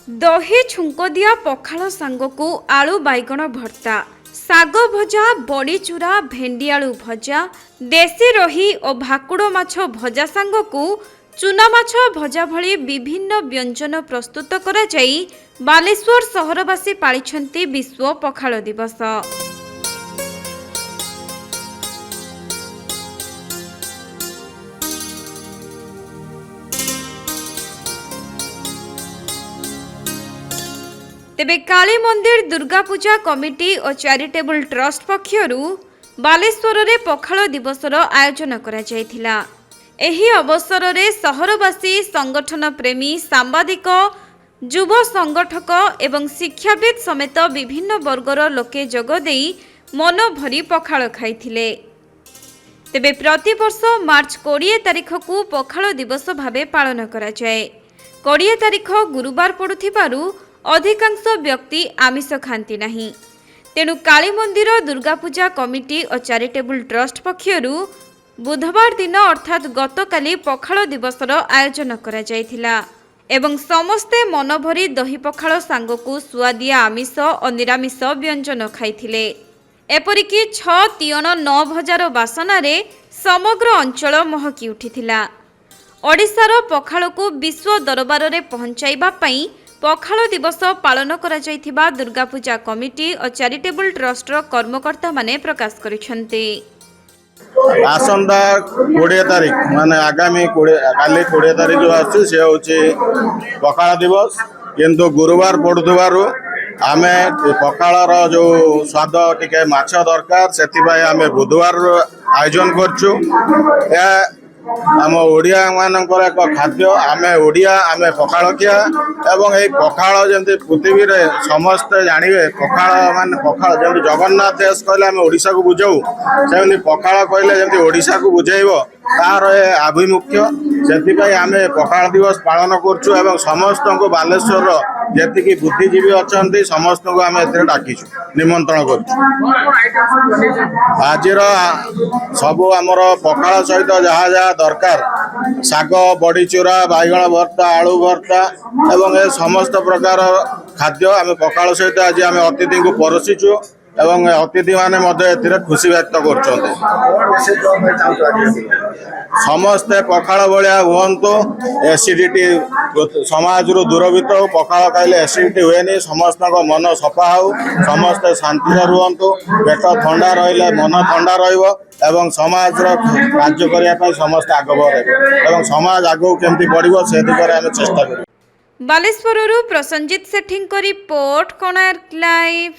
दही छुंक दिया पखाल सांगकु आलू बैगण भर्ता साग भजा बड़ी चूरा भेंडी आलू भजा देशी रही और भाकुड़ माछ भजा सांगकु चूना माछ भजा भली विभिन्न व्यंजन प्रस्तुत करा जाई बालेश्वर सहरवासी पालिछंती विश्व पखाल दिवस। तेबे काली मंदिर दुर्गा पूजा कमिटी और चैरिटेबल ट्रस्ट पक्षरु बालेश्वर रे पखाल दिवसर आयोजन करा जायथिला। एही अवसर रे सहरवासी संगठन प्रेमी सांबादिक युव संगठक एवं शिक्षाविद समेत विभिन्न वर्गर लोके जोगदेई मन भरी पखाल खाइथिले। तेबे प्रतिवर्ष मार्च 20 तारिख को पखाल दिवस भावे पालन करा जाए। 20 तारिख गुरुवार पड़ुथिबारु अधिकांश व्यक्ति आमिष खाती नहीं, तेणु काली मंदिर दुर्गा पूजा कमिटी और चैरिटेबल ट्रस्ट पक्षरु बुधवार दिन अर्थात गतकाली पखाल दिवसर आयोजन करा जायथिला एवं समस्ते मन भरी दही पखाल सांगकु सुआदिया आमिष और निरामिष व्यंजन खाइथिले। एपरिकी 6 तियन 9 भजार बासना रे समग्र अंचल महकी उठिथिला। ओडिशार पखाल को विश्व दरबार रे पहुंचाइबा पई पखाल दिवस पालन करा जायथिबा दुर्गा पूजा कमिटी और चैरिटेबल ट्रस्ट कर्मकर्ता माने प्रकाश करिसेंते। आसंता 20 तारिख माने आगामी काली 20 तारिख जो आछि से होछि पखाल दिवस, किंतु गुरुवार पड़ुथिबारु आमे पखालर जो स्वाद टिके माछ दरकार सेति आमे बुधवार आयोजन करछु। आम ओडिया मानकर एक खाद्य आमे ओडिया आमे पखाल खिया एवं ये पखाल जमी पृथ्वी रे समस्ते जानवे पखाल मान पखाल जमी जगन्नाथ देश कहले आम ओडिशा को बुझाऊ सेमती पखाल कहले जमी ओडिशा को बुझेब तार आभिमुख्य से आम पखाल दिवस पालन करछु एवं समस्त को बालेश्वर जी बुद्धिजीवी अच्छा समस्त को आम डाकिछु निमंत्रण करछु। आज सब आमर पखाल सहित जहाँ जहाँ दरकार साग बड़ी चूरा बैगण भर्ता आलू भर्ता एवं ए समस्त प्रकार खाद्य आम पखाल सहित आज आम अतिथि को परसिचु एवं अतिथि माने खुशी व्यक्त कर समस्ते पखाल भाया हूँ एसिडिटी समाज रु दूरभूत हो पखाल खाइले एसिडिटी हुए समस्त मन सफा हो समस्ते शांति रुहतु पेट ठंडा रही मन ठंडा एवं समाज कार्य करने समस्त आग बढ़े समाज आगू केमती बढ़ से दिगरे आम चेष्टा कर। बालेश्वर प्रसन्नजीत सेठी रिपोर्ट कोणार्क लाइव।